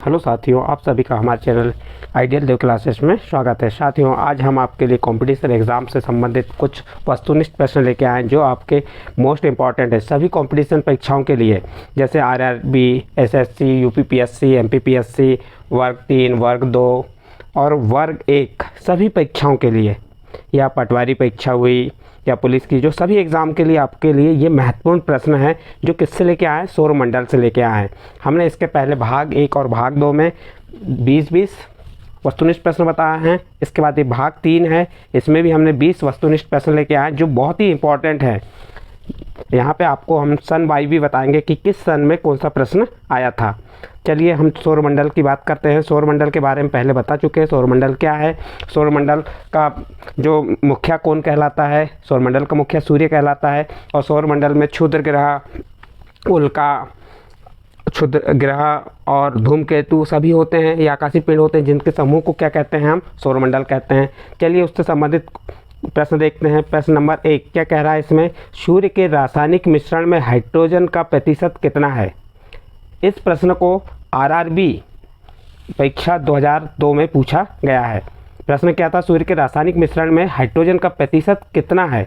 Hello साथियों, आप सभी का हमारे चैनल आइडियल देव क्लासेस में स्वागत है। साथियों, आज हम आपके लिए कंपटीशन एग्ज़ाम से संबंधित कुछ वस्तुनिष्ठ प्रश्न लेके आए हैं जो आपके मोस्ट इम्पॉर्टेंट है सभी कंपटीशन परीक्षाओं के लिए, जैसे आरआरबी, एसएससी, यूपीपीएससी, एमपीपीएससी, वर्ग 3, वर्ग 2 और वर्ग 1 सभी परीक्षाओं के लिए, या पटवारी परीक्षा हुई या पुलिस की, जो सभी एग्ज़ाम के लिए आपके लिए ये महत्वपूर्ण प्रश्न है जो किससे लेके आए हैं, सौरमंडल से लेके आए हैं। हमने इसके पहले भाग 1 और भाग 2 में 20-20 वस्तुनिष्ठ प्रश्न बताए हैं। इसके बाद ये भाग 3 है, इसमें भी हमने 20 वस्तुनिष्ठ प्रश्न लेके आए हैं जो बहुत ही इंपॉर्टेंट है। यहाँ पे आपको हम सन वाई भी बताएंगे कि किस सन में कौन सा प्रश्न आया था। चलिए हम सौरमंडल की बात करते हैं। सौरमंडल के बारे में पहले बता चुके हैं। सौरमंडल क्या है, सौरमंडल का जो मुखिया कौन कहलाता है, सौरमंडल का मुखिया सूर्य कहलाता है। और सौरमंडल में क्षुद्र ग्रह, उल्का, क्षुद्र ग्रह और धूमकेतु सभी होते हैं, ये आकाशीय पिंड होते हैं जिनके समूह को क्या कहते हैं, हम सौरमंडल कहते हैं। चलिए उससे संबंधित प्रश्न देखते हैं। प्रश्न नंबर 1 क्या कह रहा है इसमें, सूर्य के रासायनिक मिश्रण में हाइड्रोजन का प्रतिशत कितना है। इस प्रश्न को आरआरबी परीक्षा 2002 में पूछा गया है। प्रश्न क्या था, सूर्य के रासायनिक मिश्रण में हाइड्रोजन का प्रतिशत कितना है।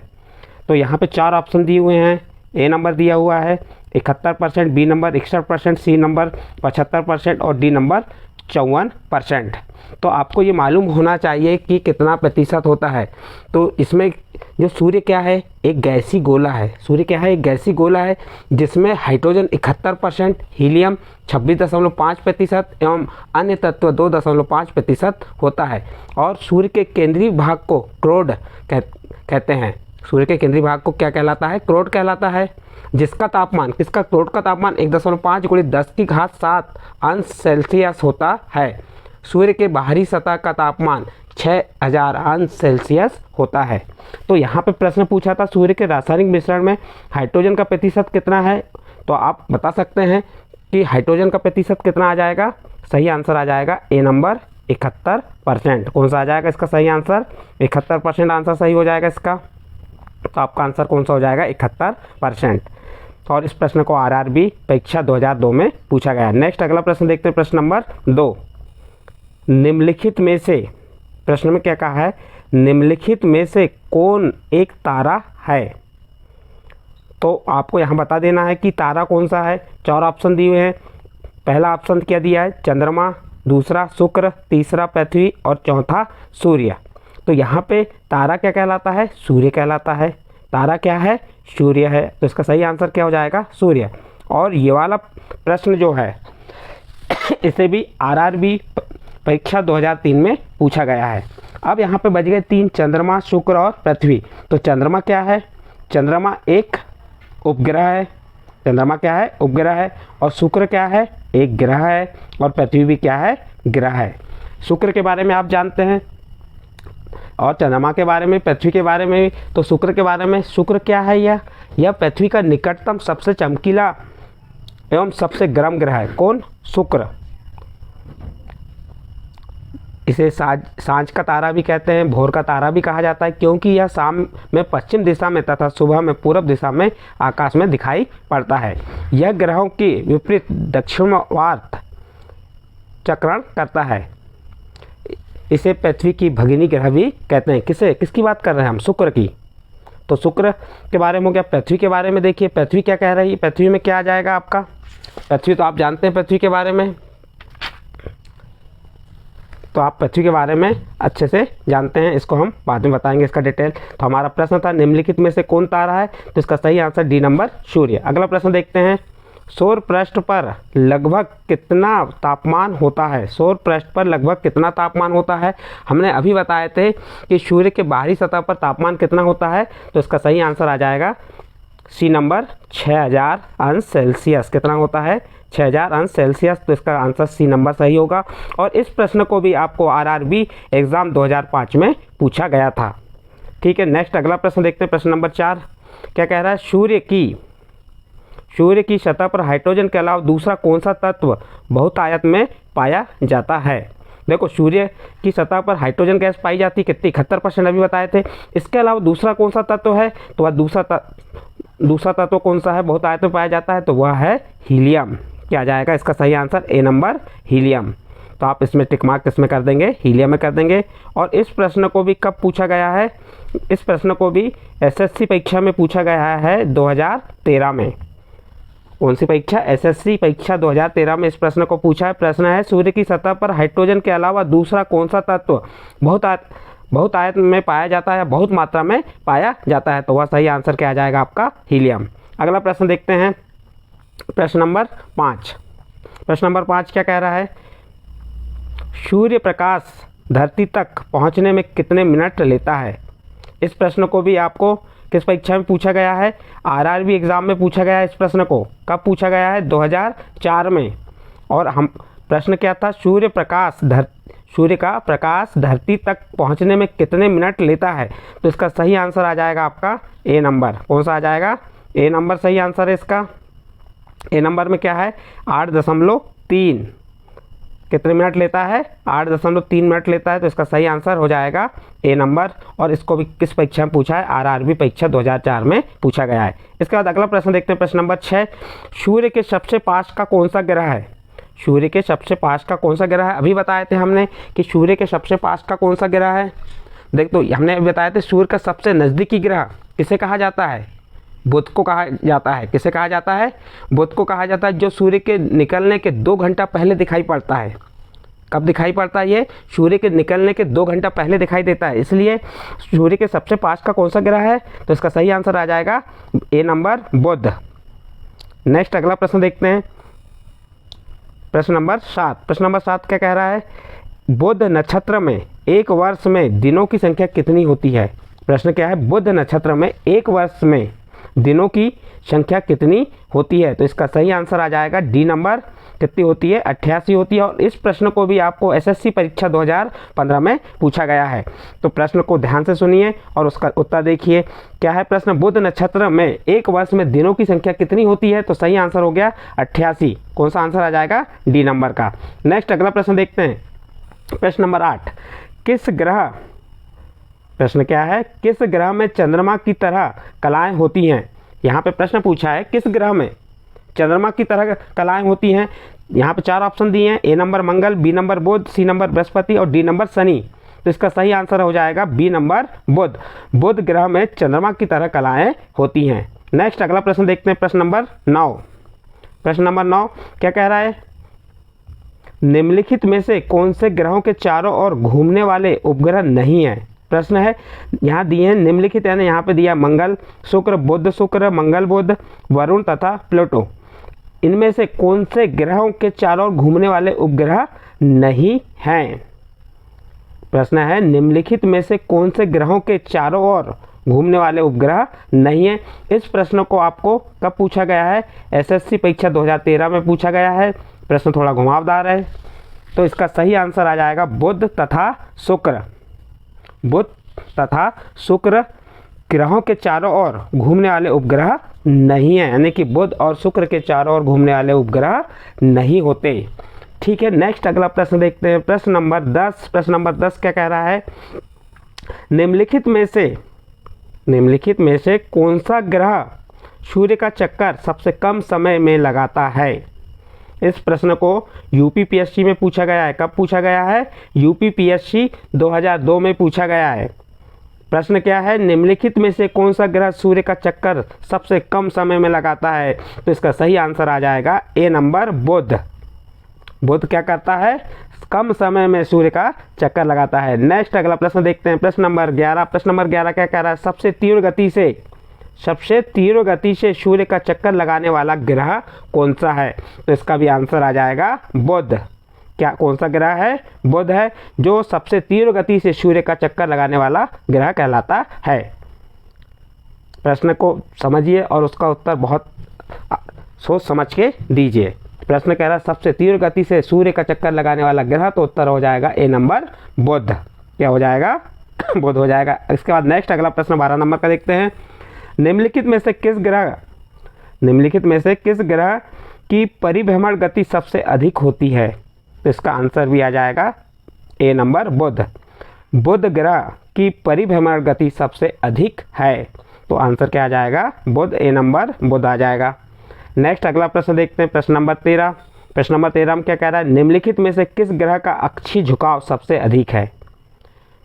तो यहाँ पे 4 ऑप्शन दिए हुए हैं। ए नंबर दिया हुआ है 71%, बी नंबर 61%, सी नंबर 75% और डी नंबर 54%। तो आपको ये मालूम होना चाहिए कि कितना प्रतिशत होता है। तो इसमें जो सूर्य क्या है, एक गैसीय गोला है। सूर्य क्या है, एक गैसीय गोला है जिसमें हाइड्रोजन 71%, हीलियम 26.5% एवं अन्य तत्व 2.5% होता है। और सूर्य के केंद्रीय भाग को क्रोड कहते हैं। सूर्य के केंद्रीय भाग को क्या कहलाता है, क्रोड कहलाता है, जिसका तापमान, किसका, क्रोड का तापमान 1.5 × 10⁷ अंश सेल्सियस होता है। सूर्य के बाहरी सतह का तापमान 6000 अंश सेल्सियस होता है। तो यहाँ पे प्रश्न पूछा था सूर्य के रासायनिक मिश्रण में हाइड्रोजन का प्रतिशत कितना है। तो आप बता सकते हैं कि हाइड्रोजन का प्रतिशत कितना आ जाएगा। सही आंसर आ जाएगा ए नंबर 71%। कौन सा आ जाएगा इसका सही आंसर, 71% आंसर सही हो जाएगा इसका। तो आपका आंसर कौन सा हो जाएगा, 71%। और इस प्रश्न को आरआरबी परीक्षा 2002 में पूछा गया। नेक्स्ट अगला प्रश्न देखते हैं। प्रश्न नंबर 2, निम्नलिखित में से, प्रश्न में क्या कहा है, निम्नलिखित में से कौन एक तारा है। तो आपको यहाँ बता देना है कि तारा कौन सा है। 4 ऑप्शन दिए हुए हैं। पहला ऑप्शन क्या दिया है, चंद्रमा, दूसरा शुक्र, तीसरा पृथ्वी और चौथा सूर्य। तो यहाँ पे तारा क्या कहलाता है, सूर्य कहलाता है। तारा क्या है, सूर्य है। तो इसका सही आंसर क्या हो जाएगा, सूर्य। और ये वाला प्रश्न जो है इसे भी आरआरबी परीक्षा 2003 में पूछा गया है। अब यहाँ पे बच गए 3, चंद्रमा, शुक्र और पृथ्वी। तो चंद्रमा क्या है, चंद्रमा एक उपग्रह है। चंद्रमा क्या है, उपग्रह है। और शुक्र क्या है, एक ग्रह है। और पृथ्वी भी क्या है, ग्रह है। शुक्र के बारे में आप जानते हैं और चंद्रमा के बारे में, पृथ्वी के बारे में। तो शुक्र के बारे में, शुक्र क्या है, यह पृथ्वी का निकटतम सबसे चमकीला एवं सबसे गर्म ग्रह है। कौन, शुक्र। इसे सांझ का तारा भी कहते हैं, भोर का तारा भी कहा जाता है, क्योंकि यह शाम में पश्चिम दिशा में तथा सुबह में पूर्व दिशा में आकाश में दिखाई पड़ता है। यह ग्रहों की विपरीत दक्षिणावर्त चक्रण करता है। इसे पृथ्वी की भगिनी ग्रह भी कहते हैं। किसकी बात कर रहे हैं हम, शुक्र की। तो शुक्र के बारे में हो गया। पृथ्वी के बारे में देखिए, पृथ्वी क्या कह रही है, पृथ्वी में क्या आ जाएगा आपका, पृथ्वी तो आप जानते हैं पृथ्वी के बारे में। तो आप पृथ्वी के बारे में अच्छे से जानते हैं, इसको हम बाद में बताएंगे इसका डिटेल। तो हमारा प्रश्न था निम्नलिखित में से कौन तारा है। तो इसका सही आंसर डी नंबर सूर्य। अगला प्रश्न देखते हैं, सौर पृष्ठ पर लगभग कितना तापमान होता है। सौर पृष्ठ पर लगभग कितना तापमान होता है। हमने अभी बताए थे कि सूर्य के बाहरी सतह पर तापमान कितना होता है। तो इसका सही आंसर आ जाएगा सी नंबर 6000 अंश सेल्सियस। कितना होता है, 6000 अंश सेल्सियस। तो इसका आंसर सी नंबर सही होगा। और इस प्रश्न को भी आपको आरआरबी एग्ज़ाम 2005 में पूछा गया था। ठीक है, नेक्स्ट अगला प्रश्न देखते हैं। प्रश्न नंबर 4 क्या कह रहा है, सूर्य की सतह पर हाइड्रोजन के अलावा दूसरा कौन सा तत्व बहुतायत में पाया जाता है। देखो, सूर्य की सतह पर हाइड्रोजन गैस पाई जाती है, कितनी, 71% अभी बताए थे। इसके अलावा दूसरा कौन सा तत्व है, तो वह दूसरा तत्व कौन सा है, बहुतायत में पाया जाता है, तो वह है हीलियम। क्या आ जाएगा इसका सही आंसर? ए नंबर हीलियम। तो आप इसमें टिक मार्क किसमें कर देंगे? हीलियम में कर देंगे। और इस प्रश्न को भी कब पूछा गया है? इस प्रश्न को भी एसएससी परीक्षा में पूछा गया है 2013 में। कौन सी परीक्षा? एसएससी परीक्षा 2013 में इस प्रश्न को पूछा है। प्रश्न है, सूर्य की सतह पर हाइड्रोजन के अलावा दूसरा कौन सा तत्व बहुत आयत में पाया जाता है, बहुत मात्रा में पाया जाता है? तो वह सही आंसर क्या आ जाएगा आपका? हीलियम। अगला प्रश्न देखते हैं, प्रश्न नंबर 5। प्रश्न नंबर 5 क्या कह रहा है? सूर्य प्रकाश धरती तक पहुंचने में कितने मिनट लेता है? इस प्रश्न को भी आपको किस परीक्षा में पूछा गया है? आरआरबी एग्ज़ाम में पूछा गया है। इस प्रश्न को कब पूछा गया है? 2004 में। और हम प्रश्न क्या था? सूर्य का प्रकाश धरती तक पहुंचने में कितने मिनट लेता है? तो इसका सही आंसर आ जाएगा आपका ए नंबर। कौन सा आ जाएगा? ए नंबर सही आंसर है इसका। ए नंबर में क्या है? 8.3 कितने मिनट लेता है? 8.3 मिनट लेता है। तो इसका सही आंसर हो जाएगा ए नंबर। और इसको भी किस परीक्षा में पूछा है? आरआरबी परीक्षा 2004 में पूछा गया है। इसके बाद अगला प्रश्न देखते हैं, प्रश्न नंबर 6। सूर्य के सबसे पास का कौन सा ग्रह है? सूर्य के सबसे पास का कौन सा ग्रह है? अभी बताए थे हमने कि सूर्य के सबसे पास का कौन सा ग्रह है। देख, तो हमने बताए थे सूर्य का सबसे नज़दीकी ग्रह किसे कहा जाता है? बुध को कहा जाता है। किसे कहा जाता है? बुध को कहा जाता है, जो सूर्य के निकलने के 2 घंटा पहले दिखाई पड़ता है। कब दिखाई पड़ता है ये? सूर्य के निकलने के 2 घंटा पहले दिखाई देता है। इसलिए सूर्य के सबसे पास का कौन सा ग्रह है? तो इसका सही आंसर आ जाएगा ए नंबर, बुध। नेक्स्ट अगला प्रश्न देखते हैं, प्रश्न नंबर 7। प्रश्न नंबर 7 क्या कह रहा है? बुध नक्षत्र में एक वर्ष में दिनों की संख्या कितनी होती है? प्रश्न क्या है? बुध नक्षत्र में एक वर्ष में दिनों की संख्या कितनी होती है? तो इसका सही आंसर आ जाएगा डी नंबर। कितनी होती है? 88 होती है। और इस प्रश्न को भी आपको एसएससी परीक्षा 2015 में पूछा गया है। तो प्रश्न को ध्यान से सुनिए और उसका उत्तर देखिए। क्या है प्रश्न? बुध नक्षत्र में एक वर्ष में दिनों की संख्या कितनी होती है? तो सही आंसर हो गया 88। कौन सा आंसर आ जाएगा? डी नंबर का। नेक्स्ट अगला प्रश्न देखते हैं, प्रश्न नंबर 8। किस ग्रह, प्रश्न क्या है? किस ग्रह में चंद्रमा की तरह कलाएं होती हैं? यहाँ पे प्रश्न पूछा है किस ग्रह में चंद्रमा की तरह कलाएं होती हैं। यहाँ पे 4 ऑप्शन दिए हैं, ए नंबर मंगल, बी नंबर बुध, सी नंबर बृहस्पति और डी नंबर शनि। तो इसका सही आंसर हो जाएगा बी नंबर, बुध। बुध ग्रह में चंद्रमा की तरह कलाएं होती हैं। नेक्स्ट अगला प्रश्न देखते हैं, प्रश्न नंबर 9। प्रश्न नंबर 9 क्या कह रहा है? निम्नलिखित में से कौन से ग्रहों के चारों ओर घूमने वाले उपग्रह नहीं हैं? प्रश्न है, यहाँ दिए हैं निम्नलिखित, यानी यहाँ पे दिया मंगल, शुक्र, बुध, शुक्र, मंगल, बुध, वरुण तथा प्लूटो। इनमें से कौन से ग्रहों के चारों ओर घूमने वाले उपग्रह नहीं हैं? प्रश्न है, निम्नलिखित में से कौन से ग्रहों के चारों ओर घूमने वाले उपग्रह नहीं है? इस प्रश्न को आपको कब पूछा गया है? एसएससी परीक्षा 2013 में पूछा गया है। प्रश्न थोड़ा घुमावदार है। तो इसका सही आंसर आ जाएगा बुध तथा शुक्र। बुध तथा शुक्र ग्रहों के चारों ओर घूमने वाले उपग्रह नहीं है, यानी कि बुध और शुक्र के चारों ओर घूमने वाले उपग्रह नहीं होते। ठीक है, नेक्स्ट अगला प्रश्न देखते हैं, प्रश्न नंबर 10। प्रश्न नंबर 10 क्या कह रहा है? निम्नलिखित में से कौन सा ग्रह सूर्य का चक्कर सबसे कम समय में लगाता है? इस प्रश्न को यूपीपीएससी में पूछा गया है। कब पूछा गया है? यूपीपीएससी 2002 में पूछा गया है। प्रश्न क्या है? निम्नलिखित में से कौन सा ग्रह सूर्य का चक्कर सबसे कम समय में लगाता है? तो इसका सही आंसर आ जाएगा ए नंबर, बुध। बुध क्या करता है? कम समय में सूर्य का चक्कर लगाता है। नेक्स्ट अगला प्रश्न देखते हैं, प्रश्न नंबर 11। प्रश्न नंबर 11 क्या कह रहा है? सबसे तीव्र गति से सूर्य का चक्कर लगाने वाला ग्रह कौन सा है? तो इसका भी आंसर आ जाएगा बुध। क्या कौन सा ग्रह है? बुध है, जो सबसे तीव्र गति से सूर्य का चक्कर लगाने वाला ग्रह कहलाता है। प्रश्न को समझिए और उसका उत्तर बहुत सोच समझ के दीजिए। प्रश्न कह रहा है सबसे तीव्र गति से सूर्य का चक्कर लगाने वाला ग्रह, तो उत्तर हो जाएगा ए नंबर, बुध। क्या हो जाएगा? बुध हो जाएगा। इसके बाद नेक्स्ट अगला प्रश्न 12 नंबर का देखते हैं। निम्नलिखित में से किस ग्रह की परिभ्रमण गति सबसे अधिक होती है? तो इसका आंसर भी आ जाएगा ए नंबर, बुध। बुध ग्रह की परिभ्रमण गति सबसे अधिक है, तो आंसर क्या आ जाएगा? बुध, ए नंबर, बुध आ जाएगा। नेक्स्ट अगला प्रश्न देखते हैं, प्रश्न नंबर 13। प्रश्न नंबर 13 में क्या कह रहा है, निम्नलिखित में से किस ग्रह का अक्षीय झुकाव सबसे अधिक है।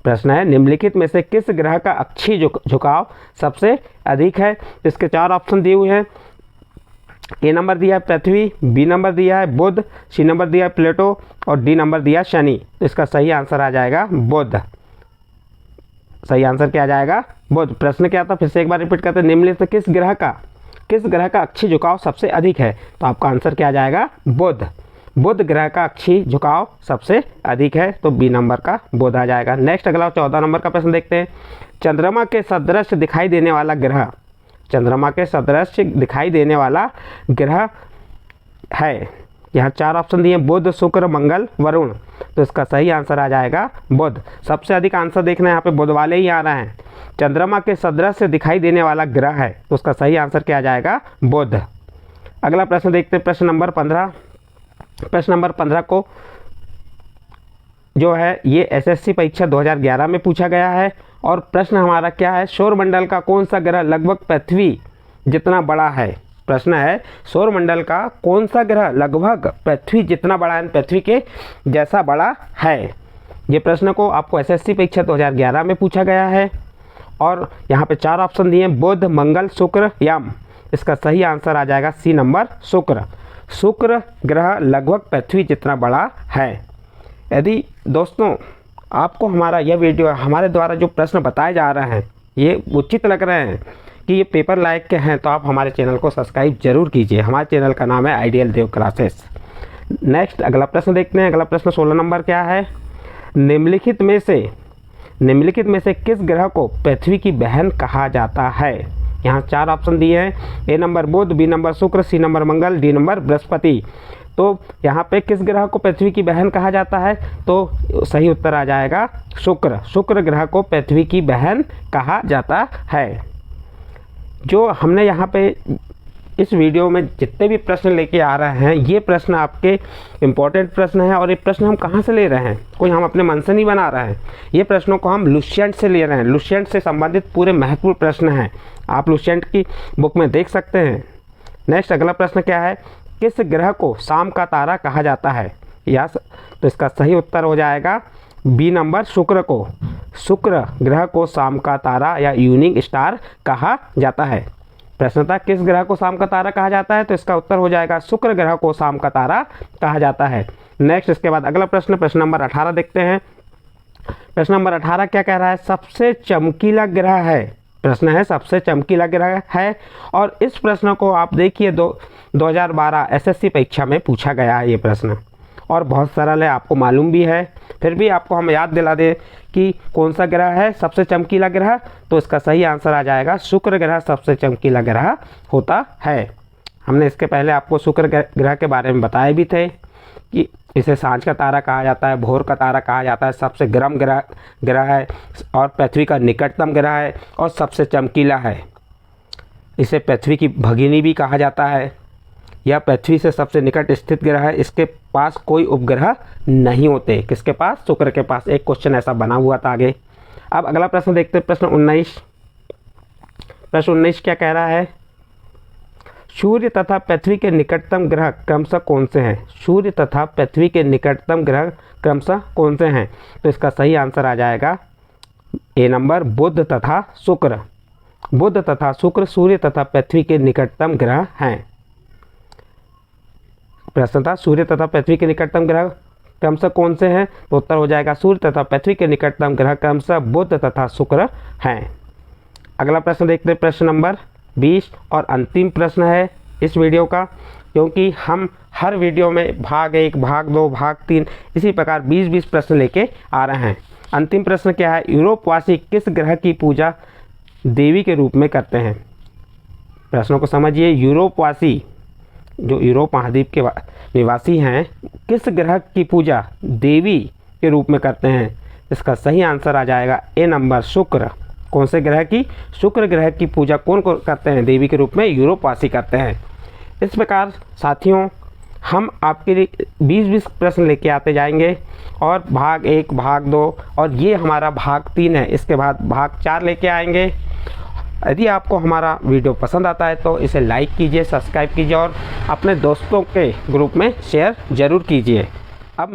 प्रश्न है, निम्नलिखित में से किस ग्रह का अक्षीय झुकाव सबसे अधिक है। इसके 4 ऑप्शन दिए हुए हैं। ए नंबर दिया है पृथ्वी, बी नंबर दिया है बुध, सी नंबर दिया है प्लेटो और डी नंबर दिया है शनि। तो इसका सही आंसर आ जाएगा बुध। सही आंसर क्या आ जाएगा, बुध। प्रश्न क्या था, फिर से एक बार रिपीट करते हैं, निम्नलिखित किस ग्रह का अक्षीय झुकाव सबसे अधिक है। तो आपका आंसर क्या आ जाएगा, बुध। बुध ग्रह का अक्षीय झुकाव सबसे अधिक है, तो बी नंबर का बुध आ जाएगा। नेक्स्ट अगला 14 नंबर का प्रश्न देखते हैं। चंद्रमा के सदृश दिखाई देने वाला ग्रह, चंद्रमा के सदृश दिखाई देने वाला ग्रह है। यहाँ 4 ऑप्शन दिए, बुध, शुक्र, मंगल, वरुण। तो इसका सही आंसर आ जाएगा बुध। सबसे अधिक आंसर देखना है यहाँ पे बुध वाले ही आ रहे हैं। चंद्रमा के सदृश दिखाई देने वाला ग्रह है, तो उसका सही आंसर क्या आ जाएगा, बुध। अगला प्रश्न देखते हैं, प्रश्न नंबर 15। प्रश्न नंबर 15 को जो है ये एसएससी परीक्षा 2011 में पूछा गया है। और प्रश्न हमारा क्या है, सौरमंडल का कौन सा ग्रह लगभग पृथ्वी जितना बड़ा है। प्रश्न है, सौरमंडल का कौन सा ग्रह लगभग पृथ्वी जितना बड़ा है, पृथ्वी के जैसा बड़ा है। ये प्रश्न को आपको एसएससी परीक्षा 2011 में पूछा गया है। और यहाँ पे 4 ऑप्शन दिए, बुध, मंगल, शुक्र, यम। इसका सही आंसर आ जाएगा सी नंबर, शुक्र। शुक्र ग्रह लगभग पृथ्वी जितना बड़ा है। यदि दोस्तों आपको हमारा यह वीडियो, हमारे द्वारा जो प्रश्न बताए जा रहे हैं, ये उचित लग रहे हैं कि ये पेपर लायक के हैं, तो आप हमारे चैनल को सब्सक्राइब जरूर कीजिए। हमारे चैनल का नाम है आइडियल देव क्लासेस। नेक्स्ट अगला प्रश्न देखते हैं। अगला प्रश्न 16 नंबर क्या है, निम्नलिखित में से किस ग्रह को पृथ्वी की बहन कहा जाता है। यहाँ 4 ऑप्शन दिए हैं, ए नंबर बुध, बी नंबर शुक्र, सी नंबर मंगल, डी नंबर बृहस्पति। तो यहाँ पे किस ग्रह को पृथ्वी की बहन कहा जाता है, तो सही उत्तर आ जाएगा शुक्र। शुक्र ग्रह को पृथ्वी की बहन कहा जाता है। जो हमने यहाँ पे इस वीडियो में जितने भी प्रश्न लेके आ रहे हैं, ये प्रश्न आपके इम्पोर्टेंट प्रश्न हैं। और ये प्रश्न हम कहाँ से ले रहे हैं, कोई हम अपने मन से नहीं बना रहे हैं। ये प्रश्नों को हम लुसेंट से ले रहे हैं। लुसेंट से संबंधित पूरे महत्वपूर्ण प्रश्न हैं, आप लुसेंट की बुक में देख सकते हैं। नेक्स्ट अगला प्रश्न क्या है, किस ग्रह को शाम का तारा कहा जाता है। तो इसका सही उत्तर हो जाएगा बी नंबर, शुक्र को। शुक्र ग्रह को शाम का तारा या इवनिंग स्टार कहा जाता है। प्रश्न था, किस ग्रह को शाम का तारा कहा जाता है, तो इसका उत्तर हो जाएगा शुक्र ग्रह को शाम का तारा कहा जाता है। नेक्स्ट इसके बाद अगला प्रश्न, प्रश्न नंबर 18 देखते हैं। प्रश्न नंबर 18 क्या कह रहा है, सबसे चमकीला ग्रह है। प्रश्न है, सबसे चमकीला ग्रह है। और इस प्रश्न को आप देखिए 2012 एसएससी परीक्षा में पूछा गया है ये प्रश्न, और बहुत सरल है, आपको मालूम भी है। फिर भी आपको हम याद दिला दें कि कौन सा ग्रह है सबसे चमकीला ग्रह, तो इसका सही आंसर आ जाएगा शुक्र ग्रह सबसे चमकीला ग्रह होता है। हमने इसके पहले आपको शुक्र ग्रह के बारे में बताए भी थे कि इसे सांझ का तारा कहा जाता है, भोर का तारा कहा जाता है, सबसे गर्म ग्रह है और पृथ्वी का निकटतम ग्रह है और सबसे चमकीला है। इसे पृथ्वी की भगिनी भी कहा जाता है। यह पृथ्वी से सबसे निकट स्थित ग्रह है। इसके पास कोई उपग्रह नहीं होते। किसके पास, शुक्र के पास। एक क्वेश्चन ऐसा बना हुआ था आगे। अब अगला प्रश्न देखते हैं, प्रश्न 19। प्रश्न 19 क्या कह रहा है, सूर्य तथा पृथ्वी के निकटतम ग्रह क्रमशः कौन से हैं। सूर्य तथा पृथ्वी के निकटतम ग्रह क्रमशः कौन से हैं, तो इसका सही आंसर आ जाएगा ए नंबर, बुध तथा शुक्र। बुध तथा शुक्र सूर्य तथा पृथ्वी के निकटतम ग्रह हैं। प्रश्न था, सूर्य तथा पृथ्वी के निकटतम ग्रह क्रमशः कौन से हैं, तो उत्तर हो जाएगा सूर्य तथा पृथ्वी के निकटतम ग्रह क्रमशः बुध तथा शुक्र हैं। अगला प्रश्न देखते हैं, प्रश्न नंबर 20 और अंतिम प्रश्न है इस वीडियो का, क्योंकि हम हर वीडियो में भाग 1, भाग 2, भाग 3 इसी प्रकार 20-20 प्रश्न लेके आ रहे हैं। अंतिम प्रश्न क्या है, यूरोपवासी किस ग्रह की पूजा देवी के रूप में करते हैं। प्रश्नों को समझिए, यूरोपवासी जो यूरोप महाद्वीप के निवासी हैं, किस ग्रह की पूजा देवी के रूप में करते हैं। इसका सही आंसर आ जाएगा ए नंबर, शुक्र। कौन से ग्रह की, शुक्र ग्रह की पूजा कौन करते हैं देवी के रूप में, यूरोपवासी करते हैं। इस प्रकार साथियों हम आपके लिए 20-20 प्रश्न लेके आते जाएंगे, और भाग 1, भाग 2 और ये हमारा भाग 3 है। इसके बाद भाग 4 लेके आएंगे। यदि आपको हमारा वीडियो पसंद आता है तो इसे लाइक कीजिए, सब्सक्राइब कीजिए और अपने दोस्तों के ग्रुप में शेयर ज़रूर कीजिए। अब